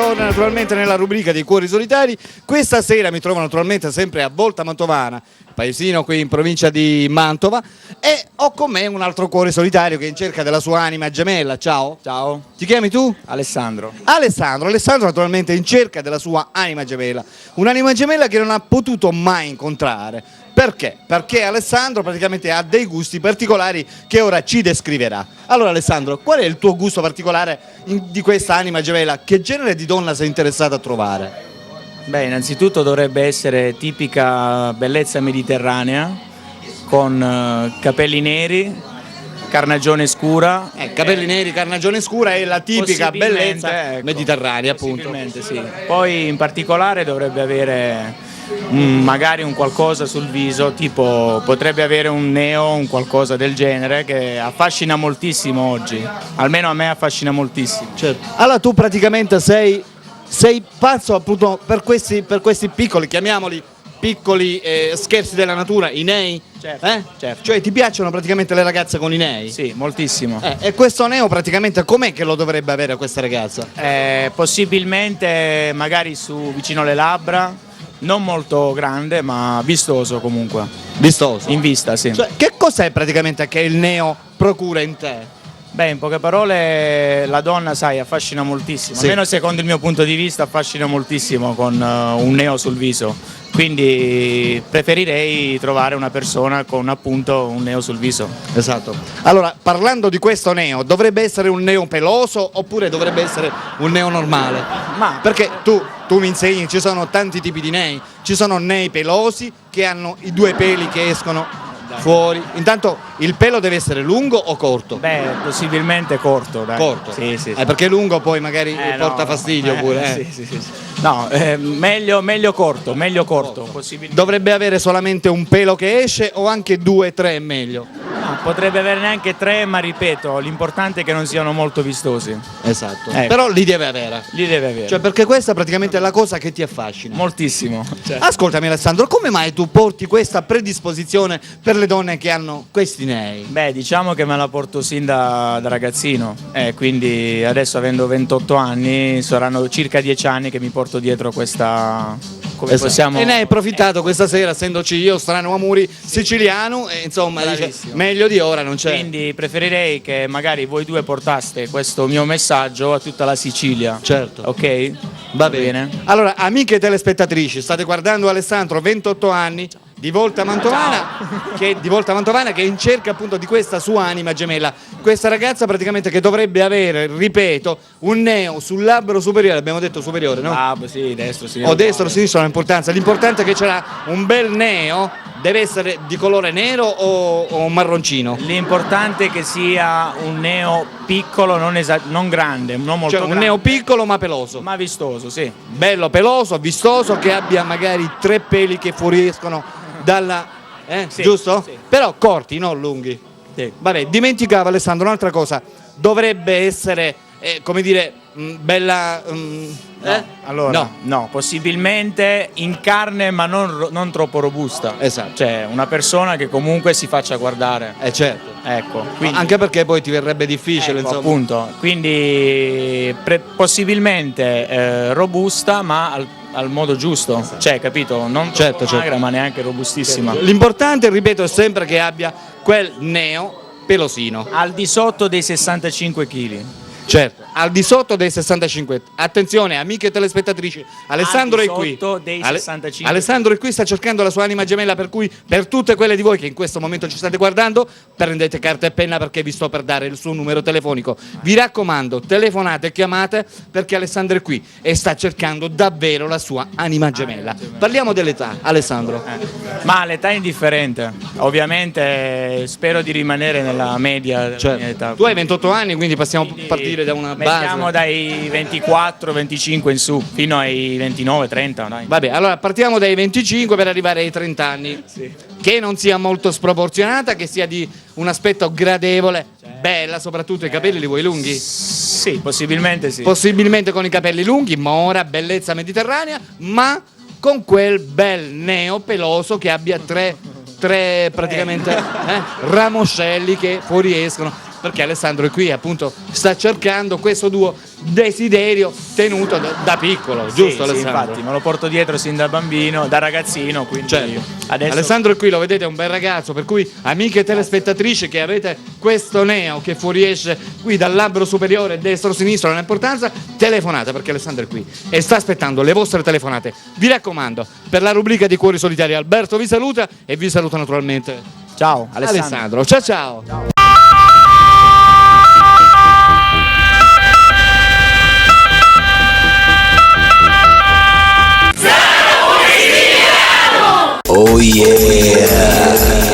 ritorna naturalmente nella rubrica dei cuori solitari. Questa sera mi trovo naturalmente sempre a Volta Mantovana, paesino qui in provincia di Mantova, e ho con me un altro cuore solitario che è in cerca della sua anima gemella. Ciao. Ciao, Ti chiami tu? Alessandro. Alessandro naturalmente è in cerca della sua anima gemella, un'anima gemella che non ha potuto mai incontrare. Perché? Perché Alessandro praticamente ha dei gusti particolari che ora ci descriverà. Allora Alessandro, qual è il tuo gusto particolare di questa anima gemella? Che genere di donna sei interessato a trovare? Beh, innanzitutto dovrebbe essere tipica bellezza mediterranea, con capelli neri, carnagione scura. Capelli neri, carnagione scura è la tipica bellezza ecco, mediterranea, appunto. Possibilmente sì. Poi in particolare dovrebbe avere magari un qualcosa sul viso, tipo potrebbe avere un neo, un qualcosa del genere che affascina moltissimo oggi, almeno a me affascina moltissimo. Certo. Allora tu praticamente sei pazzo appunto per questi piccoli, chiamiamoli piccoli scherzi della natura, i nei? Certo. Certo. Cioè ti piacciono praticamente le ragazze con i nei? Sì, moltissimo. E questo neo praticamente com'è che lo dovrebbe avere questa ragazza? Possibilmente magari vicino alle labbra, non molto grande ma vistoso comunque. Vistoso. In vista, sì. Cioè, che cos'è praticamente che il neo procura in te? Beh, in poche parole la donna, sai, affascina moltissimo, Sì. almeno secondo il mio punto di vista affascina moltissimo con un neo sul viso, quindi preferirei trovare una persona con appunto un neo sul viso. Esatto. Allora, parlando di questo neo, dovrebbe essere un neo peloso oppure dovrebbe essere un neo normale? Ma Perché tu mi insegni, ci sono tanti tipi di nei, ci sono nei pelosi che hanno i due peli che escono fuori. Intanto il pelo deve essere lungo o corto? beh, possibilmente corto, dai. Corto? Sì, sì. Perché lungo poi magari porta no, fastidio pure. Sì, sì, sì. No, meglio corto, possibilmente. Dovrebbe avere solamente un pelo che esce o anche 2, 3 è meglio? No, potrebbe averne anche 3, ma ripeto, l'importante è che non siano molto vistosi. Esatto. Ecco. Però li deve avere. Li deve avere. Cioè perché questa praticamente è la cosa che ti affascina. Moltissimo. Cioè. Ascoltami Alessandro, come mai tu porti questa predisposizione per le donne che hanno questi nei? Beh, diciamo che me la porto sin da ragazzino, quindi adesso avendo 28 anni saranno circa 10 anni che mi porto dietro questa. Come Esatto. possiamo. E ne hai approfittato questa sera, essendoci io, strano Amuri, siciliano, e insomma dice, Bravissimo. meglio di ora non c'è. Quindi preferirei che magari voi due portaste questo mio messaggio a tutta la Sicilia. Certo. Ok? Va bene. Allora, amiche telespettatrici, state guardando Alessandro, 28 anni, di Volta Mantovana, che è in cerca appunto di questa sua anima gemella. Questa ragazza praticamente che dovrebbe avere, ripeto, un neo sul labbro superiore, abbiamo detto superiore, no? Ah, sì, destro, signore. O destro o sinistro non ha importanza, l'importante è che c'era un bel neo, deve essere di colore nero o marroncino. L'importante è che sia un neo piccolo, non grande, non molto Cioè un grande. neo piccolo ma peloso. Ma vistoso, sì. Bello peloso, vistoso, che abbia magari 3 peli che fuoriescono dalla. Sì, Giusto? sì. Però corti, non lunghi. Sì. Vabbè, dimenticavo Alessandro un'altra cosa. Dovrebbe essere, come dire, bella. Allora, no, possibilmente in carne ma non troppo robusta. Esatto. Cioè una persona che comunque si faccia guardare. Certo. Ecco, quindi, Anche perché poi ti verrebbe difficile, ecco, insomma. appunto, quindi possibilmente robusta ma al modo giusto, cioè capito? Non troppo Certo. magra ma neanche robustissima. L'importante, ripeto, è sempre che abbia quel neo pelosino. Al di sotto dei 65 kg. Certo, al di sotto dei 65. Attenzione, amiche telespettatrici, Alessandro è qui. Al di sotto dei 65. Alessandro è qui, sta cercando la sua anima gemella, per cui per tutte quelle di voi che in questo momento ci state guardando, prendete carta e penna perché vi sto per dare il suo numero telefonico. Vi raccomando, telefonate e chiamate perché Alessandro è qui e sta cercando davvero la sua anima gemella. Parliamo dell'età, Alessandro. Ma l'età è indifferente, ovviamente spero di rimanere nella media della mia età. Tu hai 28 anni, quindi possiamo partire da una base. Mettiamo dai 24, 25 in su, fino ai 29, 30. Dai. Vabbè, allora partiamo dai 25 per arrivare ai 30 anni. Sì. Che non sia molto sproporzionata, che sia di un aspetto gradevole, bella, soprattutto i capelli li vuoi lunghi? Sì, possibilmente sì. Possibilmente con i capelli lunghi, mora, bellezza mediterranea, ma con quel bel neo peloso che abbia tre praticamente ramoscelli che fuoriescono. perché Alessandro è qui, appunto sta cercando questo duo desiderio tenuto da piccolo, giusto Sì, Alessandro? infatti me lo porto dietro sin da bambino, da ragazzino, quindi Certo. adesso Alessandro è qui, lo vedete, è un bel ragazzo, per cui amiche telespettatrici che avete questo neo che fuoriesce qui dal labbro superiore destro-sinistro, non ha importanza, telefonate perché Alessandro è qui e sta aspettando le vostre telefonate. Vi raccomando, per la rubrica di Cuori Solitari Alberto vi saluta e vi saluta naturalmente ciao Alessandro. Ciao ciao. Oh yeah!